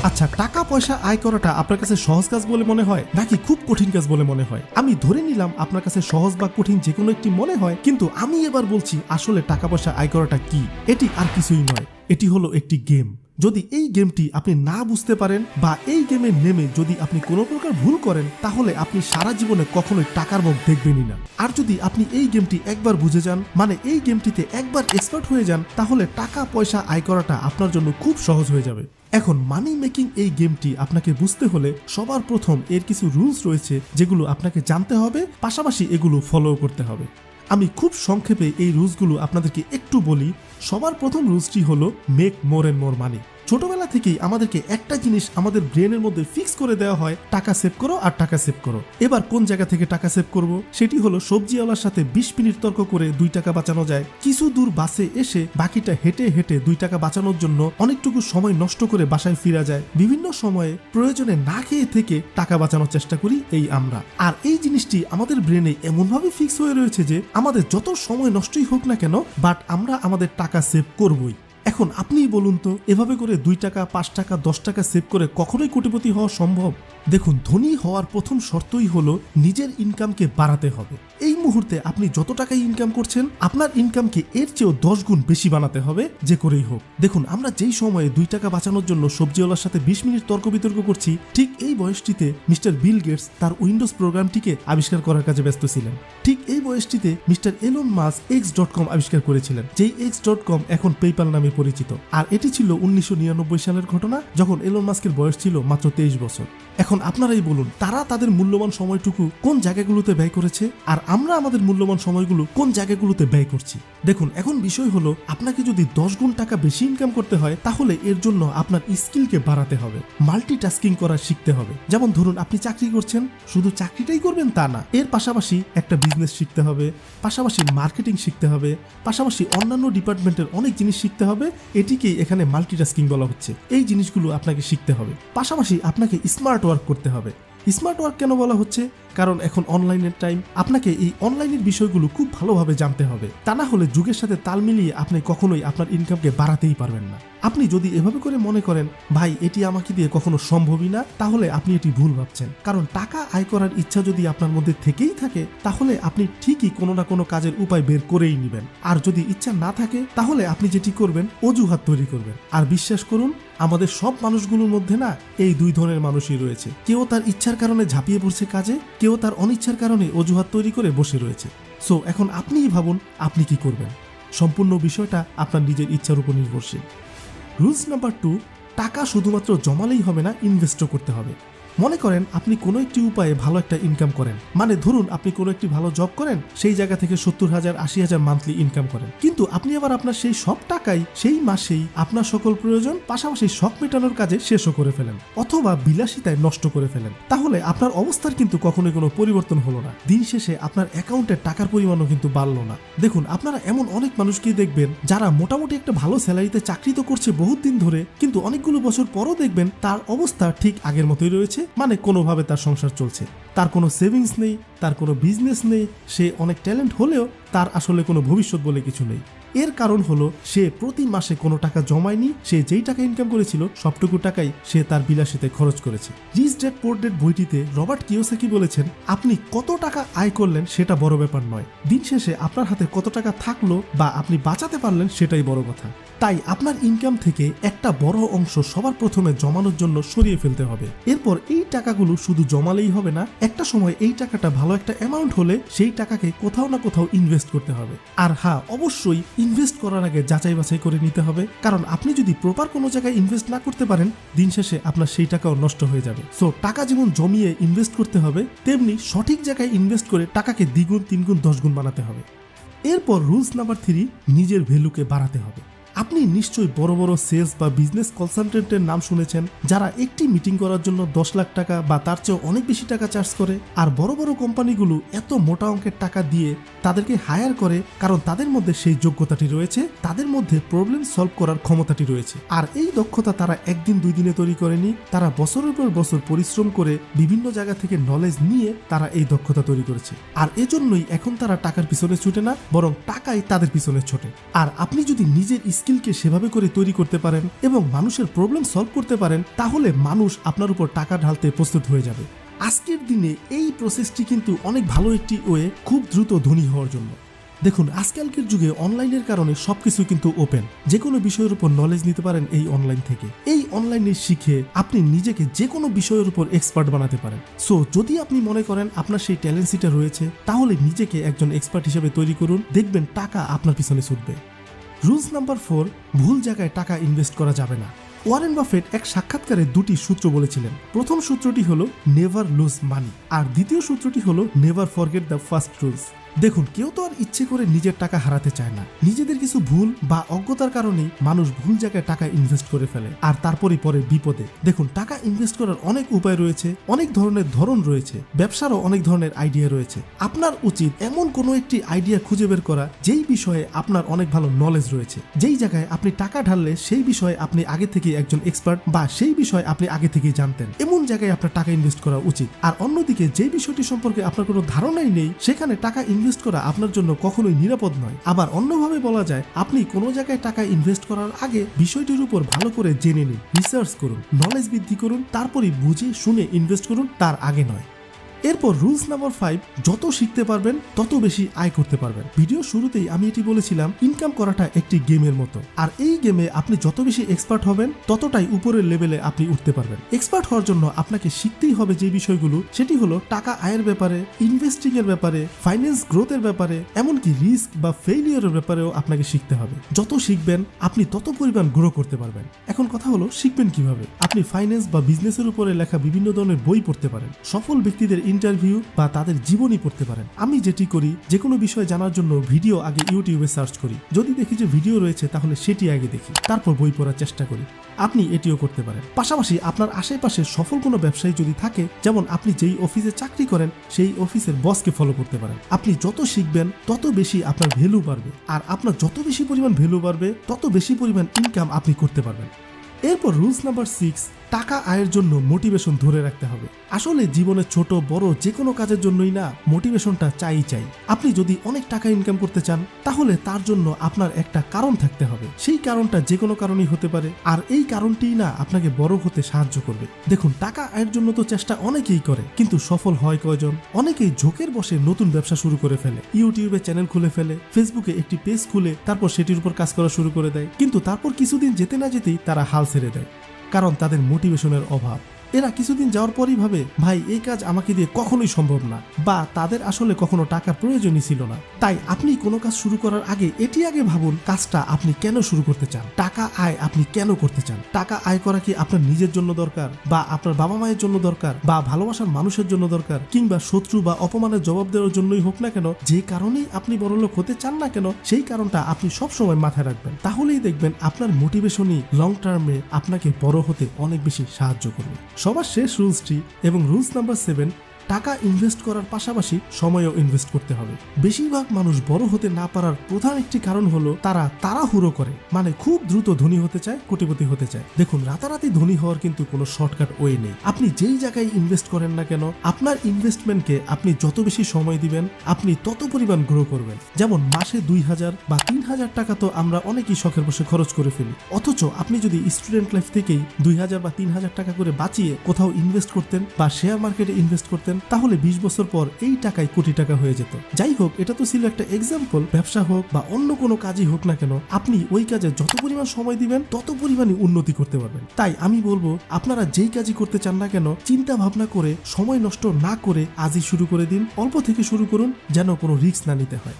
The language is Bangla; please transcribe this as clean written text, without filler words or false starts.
আচ্ছা, টাকা পয়সা আয় করাটা আপনার কাছে সহজ কাজ বলে মনে হয় নাকি খুব কঠিন কাজ বলে মনে হয়? আমি ধরে নিলাম আপনার কাছে সহজ বা কঠিন যে কোনো একটি মনে হয়, কিন্তু আমি এবার বলছি আসলে টাকা পয়সা আয় করাটা কি। এটি আর কিছুই নয়, এটি হলো একটি গেম। যদি এই গেমটি আপনি না বুঝতে পারেন বা এই গেমে নেমে যদি আপনি কোনো প্রকার ভুল করেন, তাহলে আপনি সারা জীবনে কখনোই টাকার মুখ দেখবেনই না। আর যদি আপনি এই গেমটি একবার বুঝে যান, মানে এই গেমটিতে একবার এক্সপার্ট হয়ে যান, তাহলে টাকা পয়সা আয় করাটা আপনার জন্য খুব সহজ হয়ে যাবে। এখন মানি মেকিং এই গেমটি আপনাকে বুঝতে হলে সবার প্রথম এর কিছু রুলস রয়েছে যেগুলো আপনাকে জানতে হবে, পাশাপাশি এগুলো ফলো করতে হবে। আমি খুব সংক্ষেপে এই রুলসগুলো আপনাদেরকে একটু বলি। সবার প্রথম রুলসটি হলো মেক মোর এন্ড মোর মানি। ছোটবেলা থেকেই আমাদেরকে একটা জিনিস আমাদের ব্রেনের মধ্যে ফিক্স করে দেওয়া হয়, টাকা সেভ করো আর টাকা সেভ করো। এবার কোন জায়গা থেকে টাকা সেভ করব? সেটি হলো সবজিওয়ালার সাথে 20 মিনিট তর্ক করে 2 টাকা বাঁচানো যায়, কিছু দূর বাসে এসে বাকিটা হেঁটে হেঁটে 2 টাকা বাঁচানোর জন্য অনেকটুকু সময় নষ্ট করে বাসায় ফিরা যায়, বিভিন্ন সময়ে প্রয়োজনে না খেয়ে থেকে টাকা বাঁচানোর চেষ্টা করি এই আমরা। আর এই জিনিসটি আমাদের ব্রেনে এমনভাবে ফিক্স হয়ে রয়েছে যে আমাদের যত সময় নষ্টই হোক না কেন, বাট আমরা আমাদের টাকা সেভ করবই। এখন আপনিই বলুন তো, এভাবে করে 2 টাকা 5 টাকা 10 টাকা সেভ করে কখনোই কোটিপতি হওয়া সম্ভব? দেখুন, ধনী হওয়ার প্রথম শর্তই হলো নিজের ইনকামকে বাড়াতে হবে। এই মুহূর্তে আপনি যত টাকাই ইনকাম করছেন, আপনার ইনকামকে এর চেয়েও 10 গুণ বেশি বানাতে হবে, যে করেই হোক। দেখুন, আমরা যেই সময়ে 2 টাকা বাঁচানোর জন্য সবজিওয়ালার সাথে 20 মিনিট তর্ক বিতর্ক করছি, ঠিক এই বয়সটিতে মিস্টার বিল গেটস তার উইন্ডোজ প্রোগ্রামটিকে আবিষ্কার করার কাজে ব্যস্ত ছিলেন। ঠিক এই বয়সটিতে মিস্টার এলন মাস্ক x.com আবিষ্কার করেছিলেন, যেই x.com এখন পেপ্যাল নামে পরিচিত। আর এটি ছিল 1999 সালের ঘটনা, যখন এলন মাস্কের বয়স ছিল মাত্র 23 বছর। এখন আপনারাই বলুন, তারা তাদের মূল্যবান সময়টুকু কোন জায়গাগুলোতে ব্যয় করেছে, আর আমরা আমাদের মূল্যবান সময়গুলো কোন জায়গাগুলোতে ব্যয় করছি? দেখুন, এখন বিষয় হলো, আপনাকে যদি 10 গুণ টাকা বেশি ইনকাম করতে হয়, তাহলে এর জন্য আপনার স্কিলকে বাড়াতে হবে, মাল্টিটাস্কিং করা শিখতে হবে। যেমন ধরুন, আপনি চাকরি করছেন, শুধু চাকরিটাই করবেন তা না, এর পাশাপাশি একটা বিজনেস শিখতে হবে, পাশাপাশি মার্কেটিং শিখতে হবে, পাশাপাশি অন্যান্য ডিপার্টমেন্টের অনেক জিনিস শিখতে হবে। এটিকেই এখানে মাল্টিটাস্কিং বলা হচ্ছে। এই জিনিসগুলো আপনাকে শিখতে হবে, পাশাপাশি আপনাকে স্মার্ট ওয়ার্ক করতে হবে। স্মার্ট ওয়ার্ক কেন বলা হচ্ছে? কারণ এখন অনলাইনের টাইম, আপনাকে এই অনলাইনের বিষয়গুলো খুব ভালোভাবে জানতে হবে। তা না হলে যুগের সাথে তাল মিলিয়ে আপনি কখনোই আপনার ইনকামকে বাড়াতেই পারবেন না। আপনি যদি এভাবে করে মনে করেন, ভাই এটি আমাকে দিয়ে কখনো সম্ভবই না, তাহলে আপনি এটি ভুল ভাবছেন। কারণ টাকা আয় করার ইচ্ছা যদি আপনার মধ্যে থেকেই থাকে, তাহলে আপনি ঠিকই কোনো না কোনো কাজের উপায় বের করেই নেবেন। আর যদি ইচ্ছা না থাকে, তাহলে আপনি যেটি করবেন, অজুহাত তৈরি করবেন। আর বিশ্বাস করুন, আমাদের সব মানুষগুলোর মধ্যে না এই দুই ধরনের মানুষই রয়েছে। কেউ তার ইচ্ছার কারণে ঝাঁপিয়ে পড়ছে কাজে, কেউ তার অনিচ্ছার কারণে অজুহাত তৈরি করে বসে রয়েছে। সো এখন আপনিই ভাবুন, আপনি কি করবেন। সম্পূর্ণ বিষয়টা আপনার নিজের ইচ্ছার উপর নির্ভরশীল। রুলস নাম্বার 2, টাকা শুধুমাত্র জমালেই হবে না, ইনভেস্টও করতে হবে। মনে করেন আপনি কোনো একটি উপায়ে ভালো একটা ইনকাম করেন, মানে ধরুন আপনি কোনো একটি ভালো জব করেন, সেই জায়গা থেকে 70,000 80,000 মান্থলি ইনকাম করেন, কিন্তু আপনি আবার আপনার সেই সব টাকাই সেই মাসেই আপনার সকল প্রয়োজন পাশাপাশি শখ মেটানোর কাজে শেষও করে ফেলেন, অথবা বিলাসিতায় নষ্ট করে ফেলেন, তাহলে আপনার অবস্থার কিন্তু কখনোই কোনো পরিবর্তন হলো না। দিন শেষে আপনার অ্যাকাউন্টের টাকার পরিমাণও কিন্তু বাড়লো না। দেখুন, আপনারা এমন অনেক মানুষকেই দেখবেন যারা মোটামুটি একটা ভালো স্যালারিতে চাকরি তো করছে বহুত দিন ধরে, কিন্তু অনেকগুলো বছর পরও দেখবেন তার অবস্থা ঠিক আগের মতোই রয়েছে, মানে কোনোভাবে তার সংসার চলছে, তার কোনো সেভিংস নেই, তার কোনো বিজনেস নেই, সে অনেক ট্যালেন্ট হলেও তার আসলে কোনো ভবিষ্যৎ বলে কিছু নেই। এর কারণ হলো সে প্রতি মাসে কোনো টাকা জমায়নি, সে যেই টাকা ইনকাম করেছিল সবটুকু টাকাই সে তার বিলাসিতে খরচ করেছে। রিচ ড্যাড পুয়ার ড্যাড বইটিতে রবার্ট কিওসাকি বলেছেন, আপনি কত টাকা আয় করলেন সেটা বড় ব্যাপার নয়, দিন শেষে আপনার হাতে কত টাকা থাকলো বা আপনি বাঁচাতে পারলেন সেটাই বড় কথা। তাই আপনার ইনকাম থেকে একটা বড় অংশ সবার প্রথমে জমানোর জন্য সরিয়ে ফেলতে হবে। এরপর এই টাকাগুলো শুধু জমালেই হবে না, একটা সময় এই টাকাটা ভালো একটা অ্যামাউন্ট হলে সেই টাকাকে কোথাও না কোথাও ইনভেস্ট করতে হবে। আর হ্যাঁ, অবশ্যই ইনভেস্ট করার আগে যাচাই বাছাই করে নিতে হবে, কারণ আপনি যদি প্রপার কোনো জায়গায় ইনভেস্ট না করতে পারেন, দিন শেষে আপনার সেই টাকাও নষ্ট হয়ে যাবে। সো টাকা যেমন জমিয়ে ইনভেস্ট করতে হবে, তেমনি সঠিক জায়গায় ইনভেস্ট করে টাকাকে 2 গুণ 3 গুণ 10 গুণ বানাতে হবে। এরপর রুলস নাম্বার 3, নিজের ভ্যালুকে বাড়াতে হবে। আপনি নিশ্চয়ই বড় বড় সেলস বা বিজনেস কনসালটেন্টের নাম শুনেছেন, যারা একটি মিটিং করার জন্য 10 লাখ টাকা বা তার চেয়েও অনেক বেশি টাকা চার্জ করে। আর বড় বড় কোম্পানিগুলো এত মোটা অঙ্কের টাকা দিয়ে তাদেরকে হায়ার করে, কারণ তাদের মধ্যে সেই যোগ্যতাটি রয়েছে, তাদের মধ্যে প্রবলেম সলভ করার ক্ষমতাটি রয়েছে। আর এই দক্ষতা তারা একদিন 2 দিনে তৈরি করেনি, তারা বছরের পর বছর পরিশ্রম করে বিভিন্ন জায়গা থেকে নলেজ নিয়ে তারা এই দক্ষতা তৈরি করেছে। আর এজন্যই এখন তারা টাকার পিছনে ছুটে না, বরং টাকাই তাদের পিছনে ছোটে। আর আপনি যদি নিজের স্কিলকে সেভাবে করে তৈরি করতে পারেন এবং মানুষের প্রবলেম সলভ করতে পারেন, তাহলে মানুষ আপনার উপর টাকা ঢালতে প্রস্তুত হয়ে যাবে। আজকের দিনে এই প্রসেসটি কিন্তু অনেক ভালো একটি ওয়ে খুব দ্রুত ধনী হওয়ার জন্য। দেখুন, আজকালকের যুগে অনলাইনের কারণে সবকিছু কিন্তু ওপেন। যে কোনো বিষয়ের উপর নলেজ নিতে পারেন এই অনলাইন থেকে। এই অনলাইনে শিখে আপনি নিজেকে যে কোনো বিষয়ের উপর এক্সপার্ট বানাতে পারেন। সো যদি আপনি মনে করেন আপনার সেই ট্যালেন্সিটা রয়েছে, তাহলে নিজেকে একজন এক্সপার্ট হিসেবে তৈরি করুন, দেখবেন টাকা আপনার পিছনে ছুটবে। রুলস নাম্বার 4, ভুল জায়গায় টাকা ইনভেস্ট করা যাবে না। ওয়ারেন বাফেট এক সাক্ষাৎকারে দুটি সূত্র বলেছিলেন। প্রথম সূত্রটি হলো নেভার লুজ মানি, আর দ্বিতীয় সূত্রটি হলো never forget the first rules. দেখুন, কেউ তো আর ইচ্ছে করে নিজের টাকা হারাতে চায় না। নিজেদের কিছু ভুল বা অজ্ঞতার কারণেই মানুষ ভুল জায়গায় টাকা ইনভেস্ট করে ফেলে, আর তারপরে পরে বিপদে। দেখুন, টাকা ইনভেস্ট করার অনেক উপায় রয়েছে, অনেক ধরনের ধরন রয়েছে, ব্যবসারও অনেক ধরনের আইডিয়া রয়েছে। আপনার উচিত এমন কোনো একটি আইডিয়া খুঁজে বের করা যেই বিষয়ে আপনার অনেক ভালো নলেজ রয়েছে, যেই জায়গায় আপনি টাকা ঢাললে সেই বিষয়ে আপনি আগে থেকে একজন এক্সপার্ট বা সেই বিষয়ে আপনি আগে থেকেই জানতেন, এমন জায়গায় আপনার টাকা ইনভেস্ট করা উচিত। আর অন্যদিকে যে বিষয়টি সম্পর্কে আপনার কোনো ধারণাই নেই, সেখানে টাকা ইনভেস্ট করা আপনার জন্য কখনোই নিরাপদ নয়। আবার অন্যভাবে বলা যায়, আপনি কোনো জায়গায় টাকা ইনভেস্ট করার আগে বিষয়টির উপর ভালো করে জেনে নিন, রিসার্চ করুন, নলেজ বৃদ্ধি করুন, তারপরে বুঝে শুনে ইনভেস্ট করুন, তার আগে নয়। এরপর রুলস নাম্বার 5, যত শিখতে পারবেন তত বেশি আয় করতে পারবেন। ভিডিও শুরুতেই আমি এটি বলেছিলাম, ইনকাম করাটা একটি গেমের মতো, আর এই গেমে আপনি যত বেশি এক্সপার্ট হবেন ততটাই উপরের লেভেলে আপনি উঠতে পারবেন। এক্সপার্ট হওয়ার জন্য আপনাকে শিখতেই হবে যে বিষয়গুলো, সেটি হলো টাকা আয়ের ব্যাপারে, ইনভেস্টিং এর ব্যাপারে, ফাইন্যান্স গ্রোথের ব্যাপারে, এমনকি রিস্ক বা ফেইলিয়রের ব্যাপারেও আপনাকে শিখতে হবে। যত শিখবেন আপনি তত পরিমাণ গ্রো করতে পারবেন। এখন কথা হলো, শিখবেন কিভাবে? আপনি ফাইন্যান্স বা বিজনেসের উপরে লেখা বিভিন্ন ধরনের বই পড়তে পারেন, সফল ব্যক্তিদের ইন্টারভিউ বা তাদের জীবনী পড়তে পারেন। আমি যেটি করি, যে কোনো বিষয় জানার জন্য ভিডিও আগে ইউটিউবে সার্চ করি, যদি দেখি যে ভিডিও রয়েছে তাহলে সেটি আগে দেখি, তারপর বই পড়ার চেষ্টা করি। আপনি এটিও করতে পারেন। পাশাপাশি আপনার আশেপাশে সফল কোনো ব্যবসায়ী যদি থাকে, যেমন আপনি যেই অফিসে চাকরি করেন সেই অফিসের বসকে ফলো করতে পারেন। আপনি যত শিখবেন তত বেশি আপনার ভ্যালু বাড়বে, আর আপনার যত বেশি পরিমাণ ভ্যালু বাড়বে তত বেশি পরিমাণ ইনকাম আপনি করতে পারবেন। এরপর রুলস নাম্বার 6, টাকা আয়ের জন্য মোটিভেশন ধরে রাখতে হবে। আসলে জীবনে ছোট বড় যে কোনো কাজের জন্যই না মোটিভেশনটা চাই। আপনি যদি অনেক টাকা ইনকাম করতে চান, তাহলে তার জন্য আপনার একটা কারণ থাকতে হবে। সেই কারণটা যে কোনো কারণেই হতে পারে, আর এই কারণটিই না আপনাকে বড় হতে সাহায্য করবে। দেখুন, টাকা আয়ের জন্য তো চেষ্টা অনেকেই করে, কিন্তু সফল হয় কয়জন? অনেকেই ঝোঁকের বসে নতুন ব্যবসা শুরু করে ফেলে, ইউটিউবে চ্যানেল খুলে ফেলে, ফেসবুকে একটি পেজ খুলে তারপর সেটির উপর কাজ করা শুরু করে দেয়, কিন্তু তারপর কিছুদিন যেতে না যেতেই তারা হাল ছেড়ে দেয়, কারণ তাদের মোটিভেশনের অভাব। এরা কিছুদিন যাওয়ার পরই ভাবে, ভাই এই কাজ আমাকে দিয়ে কখনোই সম্ভব না, বা তাদের আসলে কখনো টাকার প্রয়োজনই ছিল না। তাই আপনি কোনো কাজ শুরু করার আগে এটি আগে ভাবুন, কাজটা আপনি কেন শুরু করতে চান, টাকা আয় আপনি কেন করতে চান। টাকা আয় করা কি আপনার নিজের জন্য দরকার, বা আপনার বাবা মায়ের জন্য দরকার, বা ভালোবাসার মানুষের জন্য দরকার, কিংবা শত্রু বা অপমানের জবাব দেওয়ার জন্যই হোক না কেন, যে কারণেই আপনি বড়লোক হতে চান না কেন, সেই কারণটা আপনি সবসময় মাথায় রাখবেন। তাহলেই দেখবেন আপনার মোটিভেশনই লং টার্মে আপনাকে বড় হতে অনেক বেশি সাহায্য করবে। সবার শেষ রুলসটি এবং রুলস নাম্বার 7, টাকা ইনভেস্ট করার পাশাপাশি সময়ও ইনভেস্ট করতে হবে। বেশিরভাগ মানুষ বড় হতে না পারার প্রধান একটি কারণ হলো তারা তাড়াহুড়ো করে, মানে খুব দ্রুত ধনী হতে চায়, কোটিপতি হতে চায়। দেখুন, রাতারাতি ধনী হওয়ার কিন্তু কোনো শর্টকাট ওয়ে নেই। আপনি যেই জায়গায় ইনভেস্ট করেন না কেন, আপনার ইনভেস্টমেন্টকে আপনি যত বেশি সময় দিবেন আপনি তত পরিমাণ গ্রো করবেন। যেমন মাসে 2000 বা 3000 টাকা তো আমরা অনেকেই শখের বসে খরচ করে ফেলি, অথচ আপনি যদি স্টুডেন্ট লাইফ থেকেই 2000 বা 3000 টাকা করে বাঁচিয়ে কোথাও ইনভেস্ট করতেন বা শেয়ার মার্কেটে ইনভেস্ট করতেন, তাহলে 20 বছর পর এই টাকায় কোটি টাকা হয়ে যেত। যাই হোক, এটা তো ছিল একটা এক্সাম্পল। ব্যবসা হোক বা অন্য কোনো কাজই হোক না কেন, আপনি ওই কাজে যত পরিমাণ সময় দিবেন তত পরিমাণে উন্নতি করতে পারবেন। তাই আমি বলবো, আপনারা যেই কাজই করতে চান না কেন, চিন্তা ভাবনা করে সময় নষ্ট না করে আজই শুরু করে দিন। অল্প থেকে শুরু করুন, যেন কোনো রিস্ক না নিতে হয়।